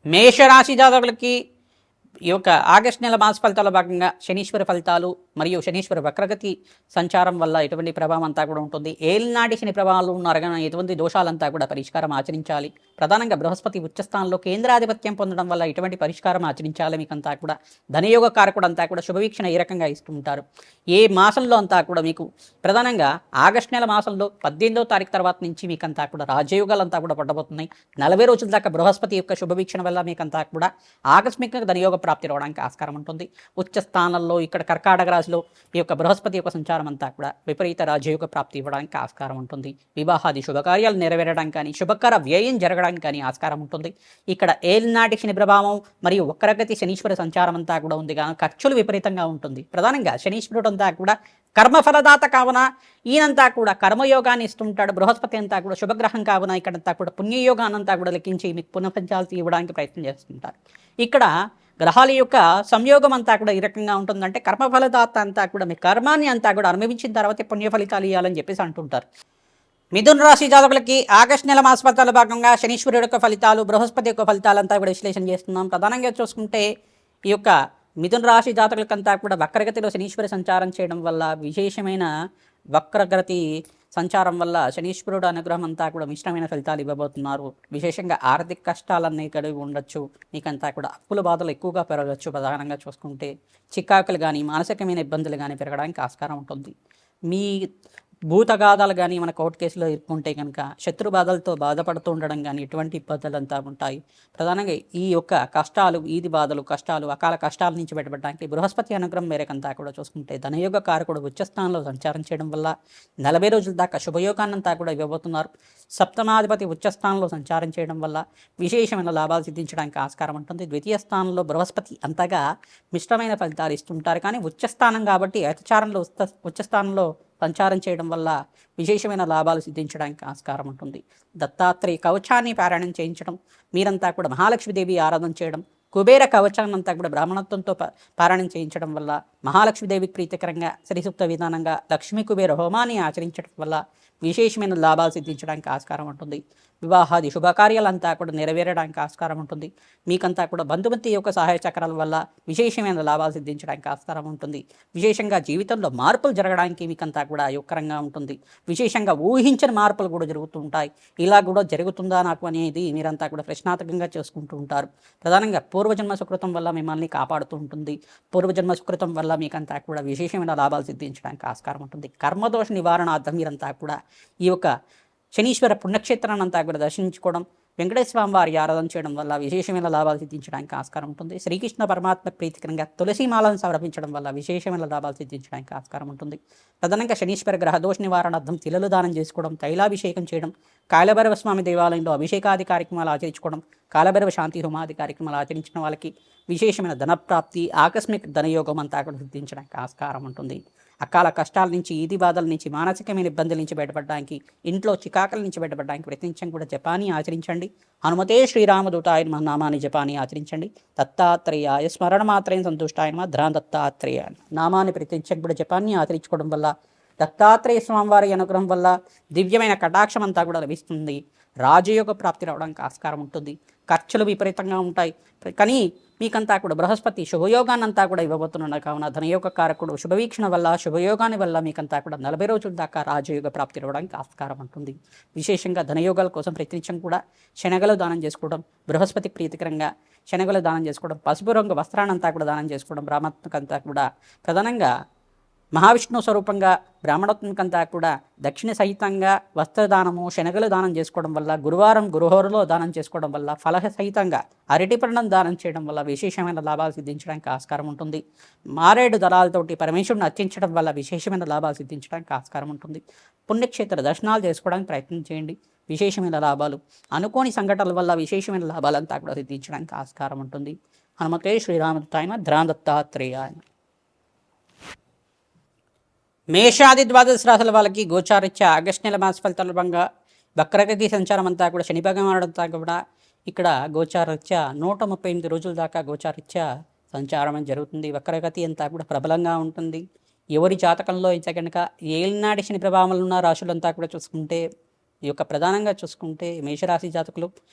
మేషరాశి జాతకులకి ఈ యొక్క ఆగస్టు నెల మాస ఫలితాల్లో భాగంగా శనీశ్వర ఫలితాలు మరియు శనీశ్వర వక్రగతి సంచారం వల్ల ఎటువంటి ప్రభావం అంతా కూడా ఉంటుంది. ఏలినాటి శని ప్రభావాలు ఉన్నారు కానీ ఎటువంటి దోషాలంతా కూడా పరిష్కారం ఆచరించాలి. ప్రధానంగా బృహస్పతి ఉచ్చస్థానంలో కేంద్రాధిపత్యం పొందడం వల్ల ఎటువంటి పరిష్కారం ఆచరించాలి మీకంతా కూడా. ధనయోగ కారకుడు అంతా కూడా శుభవీక్షణ ఈ రకంగా ఇస్తూ ఉంటారు. ఏ మాసంలో అంతా కూడా మీకు ప్రధానంగా ఆగస్టు నెల మాసంలో 18వ తారీఖు తర్వాత నుంచి మీకంతా కూడా రాజయోగాలంతా కూడా పడబోతున్నాయి. 40 రోజుల దాకా బృహస్పతి యొక్క శుభవీక్షణ వల్ల మీకంతా కూడా ఆకస్మికంగా ధనయోగ ప్రాప్తి రావడానికి ఆస్కారం ఉంటుంది. ఉచ్చ స్థానంలో ఇక్కడ కర్కాటక రాశిలో ఈ యొక్క బృహస్పతి యొక్క సంచారం అంతా కూడా విపరీత రాజయోగ ప్రాప్తి ఇవ్వడానికి ఆస్కారం ఉంటుంది. వివాహాది శుభకార్యాలు నెరవేరడానికి కానీ శుభకర వ్యయం జరగడానికి కానీ ఆస్కారం ఉంటుంది. ఇక్కడ ఏలినాటి శని ప్రభావం మరియు వక్రగతి శనీశ్వర సంచారం అంతా కూడా ఉంది కానీ ఖర్చులు విపరీతంగా ఉంటుంది. ప్రధానంగా శనీశ్వరుడు అంతా కూడా కర్మఫలదాత కావున ఈయనంతా కూడా కర్మయోగాన్ని ఇస్తుంటాడు. బృహస్పతి అంతా కూడా శుభగ్రహం కావున ఇక్కడంతా కూడా పుణ్యయోగానంతా కూడా లెక్కించి మీకు పునఃపంచాల్సి ఇవ్వడానికి ప్రయత్నం చేస్తుంటారు. ఇక్కడ గ్రహాల యొక్క సంయోగం అంతా కూడా ఈ రకంగా ఉంటుందంటే కర్మఫలదాత అంతా కూడా మీ కర్మాన్ని అంతా కూడా అనుభవించిన తర్వాత పుణ్య ఫలితాలు ఇవ్వాలని చెప్పేసి అంటుంటారు. మిథున రాశి జాతకులకి ఆగస్టు నెల మాస ఫలితాల భాగంగా శనీశ్వరుడు యొక్క ఫలితాలు బృహస్పతి యొక్క ఫలితాలంతా కూడా విశ్లేషణ చేస్తున్నాం. ప్రధానంగా చూసుకుంటే ఈ యొక్క మిథున రాశి జాతకులకంతా కూడా వక్రగతిలో శనీశ్వర సంచారం చేయడం వల్ల విశేషమైన వక్రగతి సంచారం వల్ల శనీశ్వరుడు అనుగ్రహం అంతా కూడా మిశ్రమైన ఫలితాలు ఇవ్వబోతున్నారు. విశేషంగా ఆర్థిక కష్టాలన్నీ కలిగి ఉండొచ్చు. మీకంతా కూడా అప్పుల బాధలు ఎక్కువగా పెరగచ్చు. ప్రధానంగా చూసుకుంటే చికాకులు కానీ మానసికమైన ఇబ్బందులు కానీ పెరగడానికి ఆస్కారం ఉంటుంది. మీ భూతగాథాలు కానీ మన కోర్టు కేసులో ఇరుక్కుంటే కనుక శత్రు బాధలతో బాధపడుతూ ఉండడం కానీ ఇటువంటి ఇబ్బందులు అంతా ఉంటాయి. ప్రధానంగా ఈ యొక్క కష్టాలు ఈది బాధలు కష్టాలు అకాల కష్టాల నుంచి బయటపడడానికి బృహస్పతి అనుగ్రహం మేరకంతా కూడా చూసుకుంటే ధనయోగ కారకుడు ఉచ్చస్థానంలో సంచారం చేయడం వల్ల 40 రోజుల దాకా శుభయోగాన్నంతా కూడా ఇవ్వబోతున్నారు. సప్తమాధిపతి ఉచ్చస్థానంలో సంచారం చేయడం వల్ల విశేషమైన లాభాలు సిద్ధించడానికి ఆస్కారం ఉంటుంది. ద్వితీయ స్థానంలో బృహస్పతి అంతగా మిశ్రమైన ఫలితాలు ఇస్తుంటారు కానీ ఉచ్చస్థానం కాబట్టి అతిచారంలో ఉచ్చస్థానంలో సంచారం చేయడం వల్ల విశేషమైన లాభాలు సిద్ధించడానికి ఆస్కారం ఉంటుంది. దత్తాత్రేయ కవచాన్ని పారాయణం చేయించడం, మీరంతా కూడా మహాలక్ష్మీదేవి ఆరాధన చేయడం, కుబేర కవచాన్ని అంతా కూడా బ్రాహ్మణత్వంతో పారాయణం చేయించడం వల్ల మహాలక్ష్మీదేవికి ప్రీతికరంగా శ్రీసూక్త విధానంగా లక్ష్మీ కుబేర హోమాన్ని ఆచరించడం వల్ల విశేషమైన లాభాలు సిద్ధించడానికి ఆస్కారం ఉంటుంది. వివాహాది శుభకార్యాలంతా కూడా నెరవేరడానికి ఆస్కారం ఉంటుంది. మీకంతా కూడా బంధుమతి యొక్క సహాయ చక్రాల వల్ల విశేషమైన లాభాలు సిద్ధించడానికి ఆస్కారం ఉంటుంది. విశేషంగా జీవితంలో మార్పులు జరగడానికి మీకంతా కూడా యుక్కరంగా ఉంటుంది. విశేషంగా ఊహించిన మార్పులు కూడా జరుగుతూ ఉంటాయి. ఇలా కూడా జరుగుతుందా నాకు అనేది మీరంతా కూడా ప్రశ్నార్థకంగా చేసుకుంటూ ఉంటారు. ప్రధానంగా పూర్వజన్మ సుకృతం వల్ల మిమ్మల్ని కాపాడుతూ ఉంటుంది. పూర్వజన్మ సుకృతం వల్ల మీకంతా కూడా విశేషమైన లాభాలు సిద్ధించడానికి ఆస్కారం ఉంటుంది. కర్మదోష నివారణార్థం మీరంతా కూడా ఈ యొక్క శనీశ్వర పుణ్యక్షేత్రాన్ని అంతా కూడా దర్శించుకోవడం, వెంకటేశ్వర స్వామి వారి ఆరాధన చేయడం వల్ల విశేషమైన లాభాలు సిద్ధించడానికి ఆస్కారం ఉంటుంది. శ్రీకృష్ణ పరమాత్మ ప్రీతికరంగా తులసి మాలను సమర్పించడం వల్ల విశేషమైన లాభాలు సిద్ధించడానికి ఆస్కారం ఉంటుంది. ప్రధానంగా శనీశ్వర గ్రహ దోష నివారణార్థం తిలలు దానం చేసుకోవడం, తైలాభిషేకం చేయడం, కాలభైరవ స్వామి దేవాలయంలో అభిషేకాది కార్యక్రమాలు ఆచరించుకోవడం, కాలభైరవ శాంతి హోమాది కార్యక్రమాలు ఆచరించిన వాళ్ళకి విశేషమైన ధనప్రాప్తి ఆకస్మిక ధనయోగం అంతా కూడా సిద్ధించడానికి ఆస్కారం ఉంటుంది. అకాల కష్టాల నుంచి ఈది బాధల నుంచి మానసికమైన ఇబ్బందుల నుంచి బయటపడడానికి ఇంట్లో చికాకుల నుంచి బయటపడడానికి ప్రతినిత్యం కూడా జపాన్ని ఆచరించండి. హనుమతే శ్రీరామదూతాయ నమః నామాన్ని జపాన్ని ఆచరించండి. దత్తాత్రేయాయ స్మరణ మాత్రమే సంతుష్టాయ నమః ధ్రా దత్తాత్రేయ నామాన్ని ప్రతినిత్యం కూడా జపాన్ని ఆచరించుకోవడం వల్ల దత్తాత్రేయ స్వామివారి అనుగ్రహం వల్ల దివ్యమైన కటాక్షం అంతా కూడా లభిస్తుంది. రాజయోగ ప్రాప్తి రావడానికి ఆస్కారం ఉంటుంది. ఖర్చులు విపరీతంగా ఉంటాయి కానీ మీకంతా కూడా బృహస్పతి శుభయోగాన్నంతా కూడా ఇవ్వబోతున్నాడు కావున ధనయోగ కారకుడు శుభవీక్షణ వల్ల శుభయోగాన్ని వల్ల మీకంతా కూడా 40 రోజుల దాకా రాజయోగ ప్రాప్తి రావడానికి ఆస్కారం ఉంటుంది. విశేషంగా ధనయోగాల కోసం ప్రతినిత్యం కూడా శనగలు దానం చేసుకోవడం, బృహస్పతి ప్రీతికరంగా శనగలు దానం చేసుకోవడం, పసుపు రంగు వస్త్రాన్నంతా కూడా దానం చేసుకోవడం, బ్రాహ్మణకంతా కూడా ప్రధానంగా మహావిష్ణు స్వరూపంగా బ్రాహ్మణత్వంకంతా కూడా దక్షిణ సహితంగా వస్త్రదానము శనగలు దానం చేసుకోవడం వల్ల గురువారం గురుహోరులో దానం చేసుకోవడం వల్ల ఫలహ సహితంగా అరటిపండం దానం చేయడం వల్ల విశేషమైన లాభాలు సిద్ధించడానికి ఆస్కారం ఉంటుంది. మారేడు దళాలతోటి పరమేశ్వరుని అర్చించడం వల్ల విశేషమైన లాభాలు సిద్ధించడానికి ఆస్కారం ఉంటుంది. పుణ్యక్షేత్ర దర్శనాలు చేసుకోవడానికి ప్రయత్నం చేయండి. విశేషమైన లాభాలు అనుకోని సంఘటనల వల్ల విశేషమైన లాభాలంతా కూడా సిద్ధించడానికి ఆస్కారం ఉంటుంది. హనుమతే శ్రీరామదత్తాయ ధ్రా దత్తాత్రేయాయ. మేషాది ద్వాదశ రాశుల వాళ్ళకి గోచారిత్య ఆగస్టు నెల మాస ఫలితాల భాగంగా వక్రగతి సంచారం అంతా కూడా శని భగవానుడు అంతా కూడా ఇక్కడ గోచారిత్య 138 రోజుల దాకా గోచారిత్య సంచారం జరుగుతుంది. వక్రగతి అంతా కూడా ప్రబలంగా ఉంటుంది. ఎవరి జాతకంలో అయితే కనుక ఏలినాటి శని ప్రభావాలు ఉన్న రాశులంతా కూడా చూసుకుంటే ఈ యొక్క ప్రధానంగా చూసుకుంటే మేషరాశి జాతకులు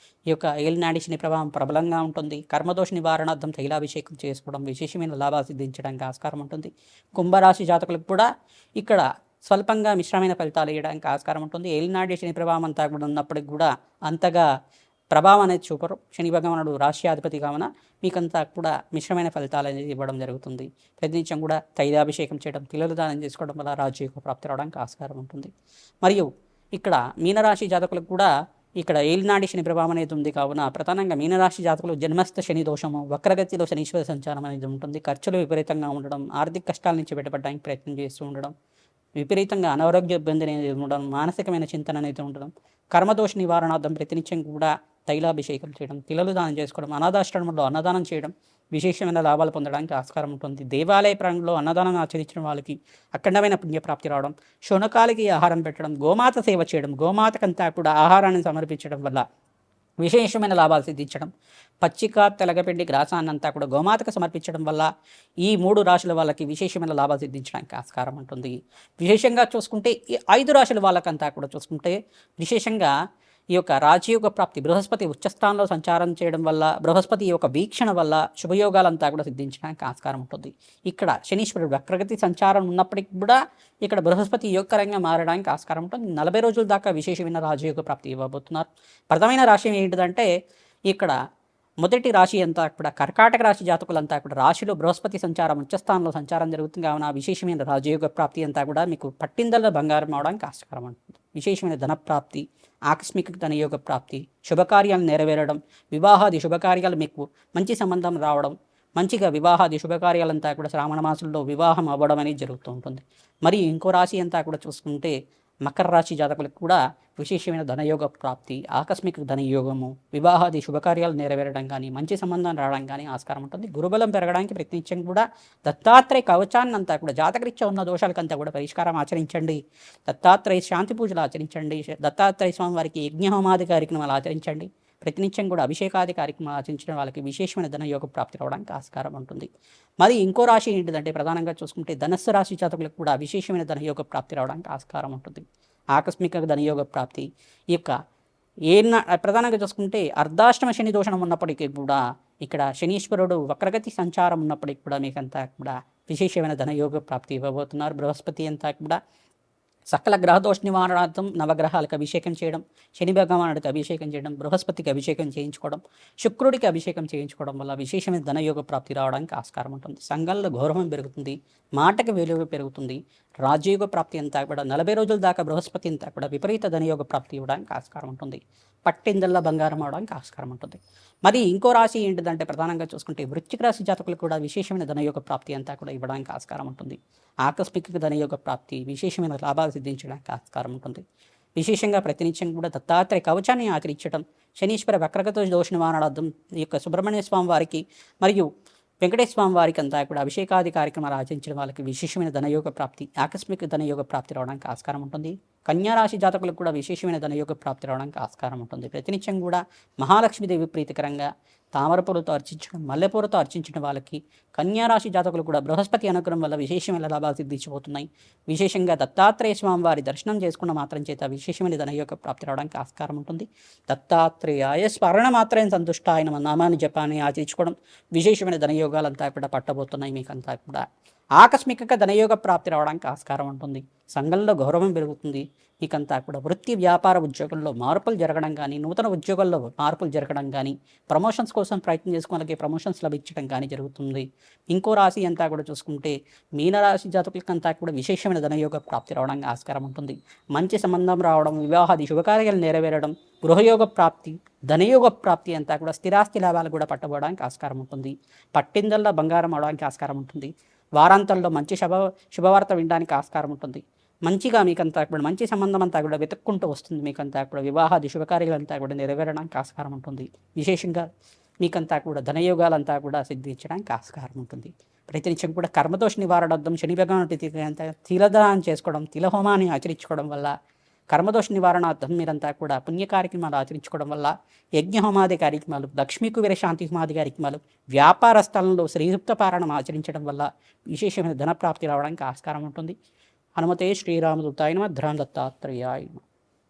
ఈ యొక్క ఏలినాడి శని ప్రభావం ప్రబలంగా ఉంటుంది. కర్మదోష నివారణార్థం తైలాభిషేకం చేసుకోవడం విశేషమైన లాభాలు సిద్ధించడానికి ఆస్కారం ఉంటుంది. కుంభరాశి జాతకులకు కూడా ఇక్కడ స్వల్పంగా మిశ్రమైన ఫలితాలు ఇవ్వడానికి ఆస్కారం ఉంటుంది. ఏలినాడి శని ప్రభావం అంతా కూడా ఉన్నప్పటికి కూడా అంతగా ప్రభావం అనేది చూపరు. శని భగవానుడు రాష్ట్రాధిపతి కావున మీకంతా కూడా మిశ్రమైన ఫలితాలు అనేది ఇవ్వడం జరుగుతుంది. ప్రతినిత్యం కూడా తైలాభిషేకం చేయడం, తిలలు దానం చేసుకోవడం వల్ల రాజయోగ ప్రాప్తి రావడానికి ఆస్కారం ఉంటుంది. మరియు ఇక్కడ మీనరాశి జాతకులకు కూడా ఇక్కడ ఏలినాడి శని ప్రభావం అనేది ఉంది కావున ప్రధానంగా మీనరాశి జాతకులు జన్మస్థ శని దోషము, వక్రగతిలో శనీశ్వర సంచారం అనేది ఉంటుంది. ఖర్చులు విపరీతంగా ఉండడం, ఆర్థిక కష్టాల నుంచి బయటపడడానికి ప్రయత్నం చేస్తూ ఉండడం, విపరీతంగా అనారోగ్య ఇబ్బంది అనేది ఉండడం, మానసికమైన చింతన అనేది ఉండడం, కర్మదోష నివారణార్థం ప్రతినిత్యం కూడా తైలాభిషేకం చేయడం, తిలలు దానం చేసుకోవడం, అనాథాశ్రమంలో అన్నదానం చేయడం విశేషమైన లాభాలు పొందడానికి ఆస్కారం ఉంటుంది. దేవాలయ ప్రాంగంలో అన్నదానం ఆచరించిన వాళ్ళకి అఖండమైన పుణ్యప్రాప్తి రావడం, శునకాలకి ఆహారం పెట్టడం, గోమాత సేవ చేయడం, గోమాతకంతా కూడా ఆహారాన్ని సమర్పించడం వల్ల విశేషమైన లాభాలు సిద్ధించడం, పచ్చిక తెలగపిండి గ్రాసాన్నంతా కూడా గోమాతకు సమర్పించడం వల్ల ఈ 3 రాశుల వాళ్ళకి విశేషమైన లాభాలు సిద్ధించడానికి ఆస్కారం ఉంటుంది. విశేషంగా చూసుకుంటే ఈ 5 రాశుల వాళ్ళకంతా కూడా చూసుకుంటే విశేషంగా ఈ యొక్క రాజయోగ ప్రాప్తి, బృహస్పతి ఉచ్చస్థానంలో సంచారం చేయడం వల్ల, బృహస్పతి యొక్క వీక్షణ వల్ల శుభయోగాలంతా కూడా సిద్ధించడానికి ఆస్కారం ఉంటుంది. ఇక్కడ శనీశ్వరుడు వక్రగతి సంచారం ఉన్నప్పటికీ కూడా ఇక్కడ బృహస్పతి యోగకరంగా మారడానికి ఆస్కారం ఉంటుంది. 40 రోజుల దాకా విశేషమైన రాజయోగ ప్రాప్తి ఇవ్వబోతున్నారు. ప్రథమైన రాశి ఏంటిదంటే ఇక్కడ మొదటి రాశి అంతా కూడా కర్కాటక రాశి జాతకులంతా కూడా రాశిలో బృహస్పతి సంచారం ఉచ్చస్థానంలో సంచారం జరుగుతుంది కావున విశేషమైన రాజయోగ ప్రాప్తి అంతా కూడా మీకు పట్టిందల్లో బంగారం అవడానికి ఆస్కారం ఉంటుంది. విశేషమైన ధనప్రాప్తి, ఆకస్మిక ధనయోగ ప్రాప్తి, శుభకార్యాలు నెరవేరడం, వివాహాది శుభకార్యాలు మీకు మంచి సంబంధం రావడం, మంచిగా వివాహాది శుభకార్యాలంతా కూడా శ్రావణ మాసంలో వివాహం అవ్వడం అనేది జరుగుతూ ఉంటుంది. మరి ఇంకో రాశి అంతా కూడా చూసుకుంటే మకర రాశి జాతకులకు కూడా విశేషమైన ధనయోగ ప్రాప్తి, ఆకస్మిక ధనయోగము, వివాహాది శుభకార్యాలు నెరవేరడం కానీ, మంచి సంబంధం రావడం కానీ ఆస్కారం ఉంటుంది. గురుబలం పెరగడానికి ప్రయత్నించడం కూడా దత్తాత్రేయ కవచాన్ని అంతా కూడా జాతకరీత్యా ఉన్న దోషాలకంతా కూడా పరిష్కారం ఆచరించండి. దత్తాత్రేయ శాంతి పూజలు ఆచరించండి. దత్తాత్రేయ స్వామి వారికి యజ్ఞహోమాది కార్యక్రమాలు ఆచరించండి. ప్రతినిత్యం కూడా అభిషేకాది కార్యక్రమాలు ఆచరించడం వాళ్ళకి విశేషమైన ధనయోగ ప్రాప్తి రావడానికి ఆస్కారం ఉంటుంది. మరి ఇంకో రాశి ఏంటిదంటే ప్రధానంగా చూసుకుంటే ధనస్సు రాశి జాతకులకు కూడా విశేషమైన ధనయోగ ప్రాప్తి రావడానికి ఆస్కారం ఉంటుంది. ఆకస్మిక ధనయోగ ప్రాప్తి ఈ యొక్క ప్రధానంగా చూసుకుంటే అర్ధాష్టమ శని దోషణం ఉన్నప్పటికీ కూడా ఇక్కడ శనీశ్వరుడు వక్రగతి సంచారం ఉన్నప్పటికీ కూడా మీకంతా కూడా విశేషమైన ధనయోగ ప్రాప్తి ఇవ్వబోతున్నారు. బృహస్పతి అంతా కూడా సకల గ్రహదోష నివారణార్థం నవగ్రహాలకు అభిషేకం చేయడం, శని భగవానుడికి అభిషేకం చేయడం, బృహస్పతికి అభిషేకం చేయించుకోవడం, శుక్రుడికి అభిషేకం చేయించుకోవడం వల్ల విశేషమైన ధనయోగ ప్రాప్తి రావడానికి ఆస్కారం ఉంటుంది. సంఘంలో గౌరవం పెరుగుతుంది, మాటకి విలువ పెరుగుతుంది. రాజయోగ ప్రాప్తి అంతా కూడా 40 రోజుల దాకా బృహస్పతి అంతా కూడా విపరీత ధనయోగ ప్రాప్తి ఇవ్వడానికి ఆస్కారం ఉంటుంది. పట్టిందల్లా బంగారం అవడానికి ఆస్కారం ఉంటుంది. మరి ఇంకో రాశి ఏంటిదంటే ప్రధానంగా చూసుకుంటే వృశ్చిక రాశి జాతకులు కూడా విశేషమైన ధనయోగ ప్రాప్తి అంతా కూడా ఇవ్వడానికి ఆస్కారం ఉంటుంది. ఆకస్మిక ధనయోగ ప్రాప్తి, విశేషమైన లాభాలు సిద్ధించడానికి ఆస్కారం ఉంటుంది. విశేషంగా ప్రతినిత్యం కూడా దత్తాత్రేయ కవచాన్ని ఆచరించడం, శనీశ్వర వక్రగత దోష నివారణార్థం ఈ యొక్క సుబ్రహ్మణ్య స్వామి వారికి మరియు వెంకటేశ్వర స్వామి వారికి అంతా కూడా అభిషేకాది కార్యక్రమాలు ఆచరించడం వాళ్ళకి విశేషమైన ధనయోగ ప్రాప్తి, ఆకస్మిక ధనయోగ ప్రాప్తి రావడానికి ఆస్కారం ఉంటుంది. కన్యారాశి జాతకులకు కూడా విశేషమైన ధనయోగ ప్రాప్తి రావడానికి ఆస్కారం ఉంటుంది. ప్రతినిత్యం కూడా మహాలక్ష్మీదేవి ప్రీతికరంగా తామరపూలతో అర్చించడం, మల్లెపూలతో అర్చించడం వాళ్ళకి కన్యారాశి జాతకులు కూడా బృహస్పతి అనుగ్రహం వల్ల విశేషమైన లాభాలు సిద్ధించబోతున్నాయి. విశేషంగా దత్తాత్రేయ స్వామి వారి దర్శనం చేసుకున్న మాత్రం చేత విశేషమైన ధనయోగ ప్రాప్తి రావడానికి ఆస్కారం ఉంటుంది. దత్తాత్రేయాయ స్మరణ మాత్రం సంతుష్ట ఆయన నామాన్ని జపాన్ని ఆచరించుకోవడం విశేషమైన ధనయోగాలంతా కూడా పట్టబోతున్నాయి. మీకంతా కూడా ఆకస్మికంగా ధనయోగ ప్రాప్తి రావడానికి ఆస్కారం ఉంటుంది. సంఘంలో గౌరవం పెరుగుతుంది. మీకంతా కూడా వృత్తి వ్యాపార ఉద్యోగంలో మార్పులు జరగడం కానీ, నూతన ఉద్యోగాల్లో మార్పులు జరగడం కానీ, ప్రమోషన్స్ కోసం ప్రయత్నం చేసుకోవడానికి ప్రమోషన్స్ లభించడం కానీ జరుగుతుంది. ఇంకో రాశి అంతా కూడా చూసుకుంటే మీనరాశి జాతకులకంతా కూడా విశేషమైన ధనయోగ ప్రాప్తి రావడానికి ఆస్కారం ఉంటుంది. మంచి సంబంధం రావడం, వివాహాది శుభకార్యాలు నెరవేరడం, గృహయోగ ప్రాప్తి, ధనయోగ ప్రాప్తి అంతా కూడా స్థిరాస్తి లాభాలు కూడా పట్టబోవడానికి ఆస్కారం ఉంటుంది. పట్టిందల్లో బంగారం అవడానికి ఆస్కారం ఉంటుంది. వారాంతంలో మంచి శుభవార్త వినడానికి ఆస్కారం ఉంటుంది. మంచిగా మీకంతా కూడా మంచి సంబంధం అంతా కూడా వెతుక్కుంటూ వస్తుంది. మీకంతా కూడా వివాహాది శుభకార్యాలంతా కూడా నెరవేరడానికి ఆస్కారం ఉంటుంది. విశేషంగా మీకంతా కూడా ధనయోగాలంతా కూడా సిద్ధించడానికి ఆస్కారం ఉంటుంది. ప్రతినిత్యం కూడా కర్మదోష నివారణార్థం శని భగవానుడి తిలదానం చేసుకోవడం, తిలహోమాన్ని ఆచరించుకోవడం వల్ల, కర్మదోష నివారణార్థం మీరంతా కూడా పుణ్య కార్యక్రమాలు ఆచరించుకోవడం వల్ల, యజ్ఞహోమాది కార్యక్రమాలు, లక్ష్మీకుబేర శాంతి హోమాది కార్యక్రమాలు, వ్యాపార స్థలంలో శ్రీయుక్త పారాయణం ఆచరించడం వల్ల విశేషమైన ధనప్రాప్తి రావడానికి ఆస్కారం ఉంటుంది. హనుమతే శ్రీరామదూతాయ నమః. దత్తాత్రేయాయ నమః.